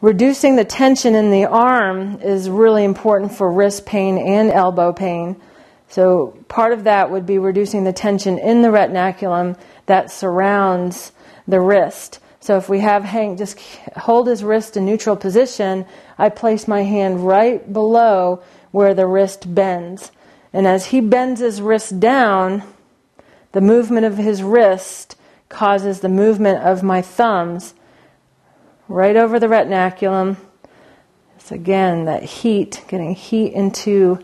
Reducing the tension in the arm is really important for wrist pain and elbow pain. So part of that would be reducing the tension in the retinaculum that surrounds the wrist. So if we have Hank just hold his wrist in neutral position, I place my hand right below where the wrist bends. And as he bends his wrist down, the movement of his wrist causes the movement of my thumbs right over the retinaculum. So again, that heat, getting heat into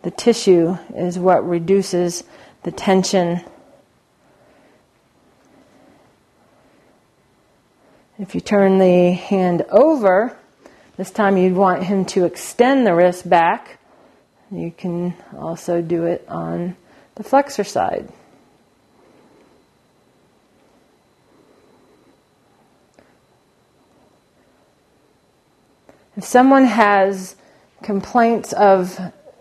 the tissue is what reduces the tension. If you turn the hand over, this time you'd want him to extend the wrist back. You can also do it on the flexor side. If someone has complaints of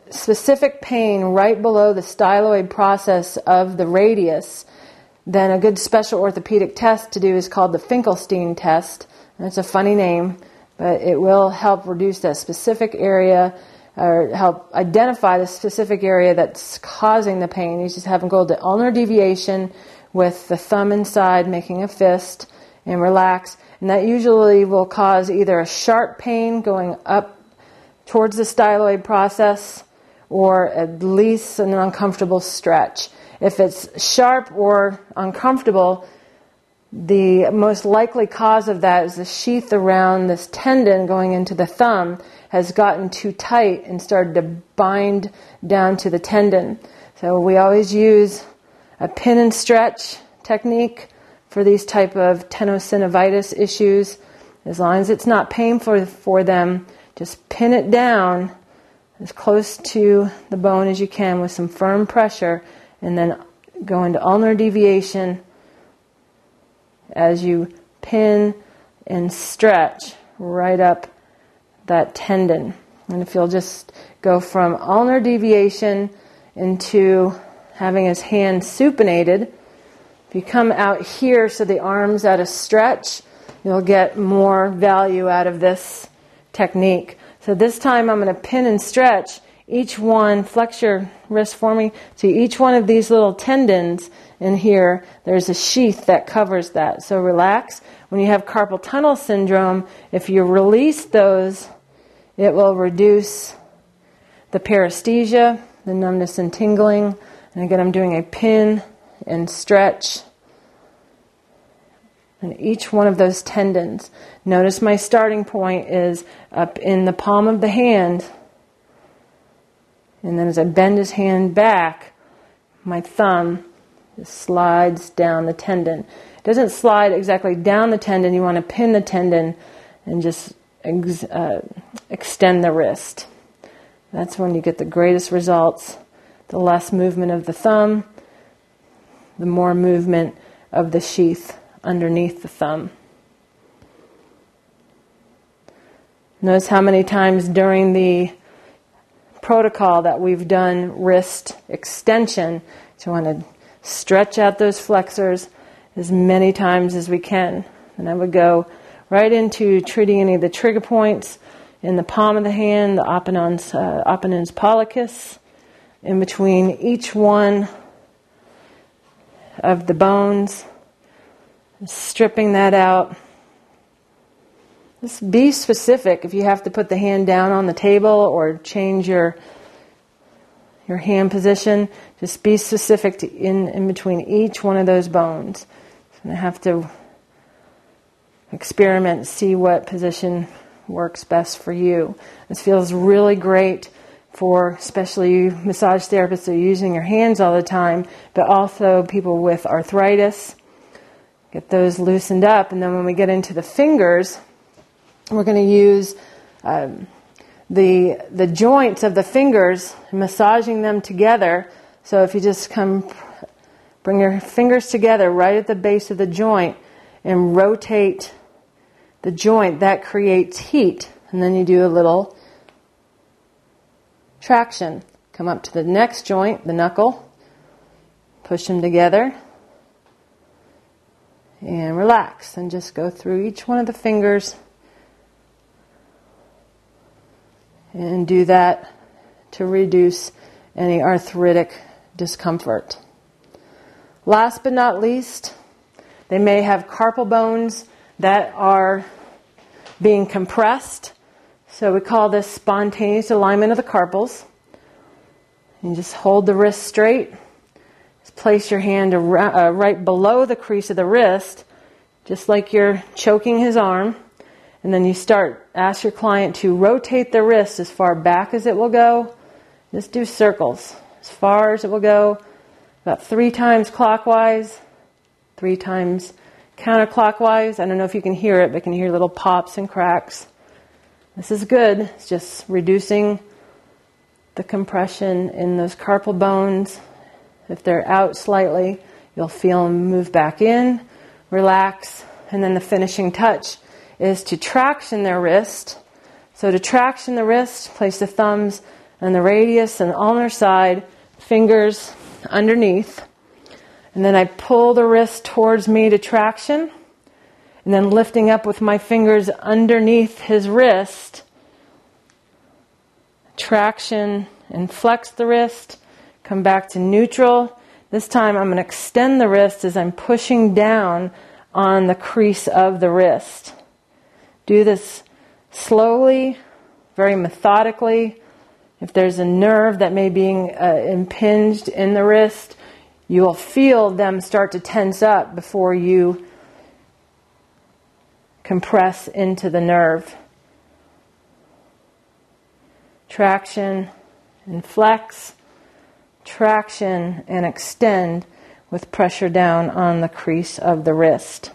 specific pain right below the styloid process of the radius, then a good special orthopedic test to do is called the Finkelstein test. And it's a funny name, but it will help reduce that specific area or help identify the specific area that's causing the pain. You just have them go to ulnar deviation with the thumb inside, making a fist, and relax. And that usually will cause either a sharp pain going up towards the styloid process or at least an uncomfortable stretch. If it's sharp or uncomfortable, the most likely cause of that is the sheath around this tendon going into the thumb has gotten too tight and started to bind down to the tendon. So we always use a pin and stretch technique for these type of tenosynovitis issues. As long as it's not painful for them, just pin it down as close to the bone as you can with some firm pressure, and then go into ulnar deviation as you pin and stretch right up that tendon. And if you'll just go from ulnar deviation into having his hand supinated, if you come out here so the arm's at a stretch, you'll get more value out of this technique. So this time I'm going to pin and stretch each one, flex your wrist for me. See, each one of these little tendons in here, there's a sheath that covers that. So relax. When you have carpal tunnel syndrome, if you release those, it will reduce the paresthesia, the numbness and tingling. And again, I'm doing a pin and stretch. And each one of those tendons. Notice my starting point is up in the palm of the hand. And then as I bend his hand back, my thumb just slides down the tendon. It doesn't slide exactly down the tendon. You want to pin the tendon and just extend the wrist. That's when you get the greatest results. The less movement of the thumb, the more movement of the sheath underneath the thumb. Notice how many times during the protocol that we've done wrist extension. So you want to stretch out those flexors as many times as we can. And I would go right into treating any of the trigger points in the palm of the hand, the opponens pollicis, in between each one of the bones, stripping that out. Just be specific. If you have to put the hand down on the table or change your hand position, just be specific to in between each one of those bones. So I have to experiment, see what position works best for you. This feels really great for especially massage therapists that are using your hands all the time, but also people with arthritis. Get those loosened up, and then when we get into the fingers, we're going to use the joints of the fingers, massaging them together. So if you just bring your fingers together right at the base of the joint and rotate the joint, that creates heat. And then you do a little traction. Come up to the next joint, the knuckle, push them together, and relax. And just go through each one of the fingers and do that to reduce any arthritic discomfort. Last but not least, they may have carpal bones that are being compressed. So we call this spontaneous alignment of the carpals. You just hold the wrist straight. Just place your hand right below the crease of the wrist, just like you're choking his arm. And then you ask your client to rotate the wrist as far back as it will go. Just do circles as far as it will go, about 3 times clockwise, 3 times counterclockwise. I don't know if you can hear it, but you can hear little pops and cracks. This is good. It's just reducing the compression in those carpal bones. If they're out slightly, you'll feel them move back in, relax, and then the finishing touch is to traction their wrist. So to traction the wrist, place the thumbs on the radius and on their side, fingers underneath. And then I pull the wrist towards me to traction. And then lifting up with my fingers underneath his wrist, traction and flex the wrist, come back to neutral. This time I'm going to extend the wrist as I'm pushing down on the crease of the wrist. Do this slowly, very methodically. If there's a nerve that may be impinged in the wrist, you will feel them start to tense up before you compress into the nerve. Traction and flex, traction and extend with pressure down on the crease of the wrist.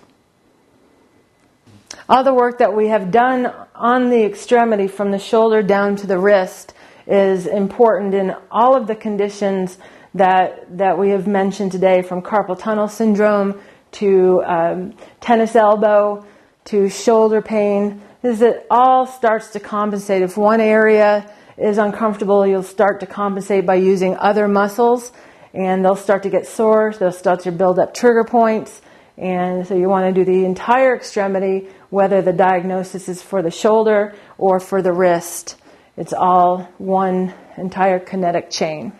All the work that we have done on the extremity from the shoulder down to the wrist is important in all of the conditions that we have mentioned today, from carpal tunnel syndrome to tennis elbow to shoulder pain. It all starts to compensate. If one area is uncomfortable, you'll start to compensate by using other muscles, and they'll start to get sore. They'll start to build up trigger points. And so you want to do the entire extremity, whether the diagnosis is for the shoulder or for the wrist. It's all one entire kinetic chain.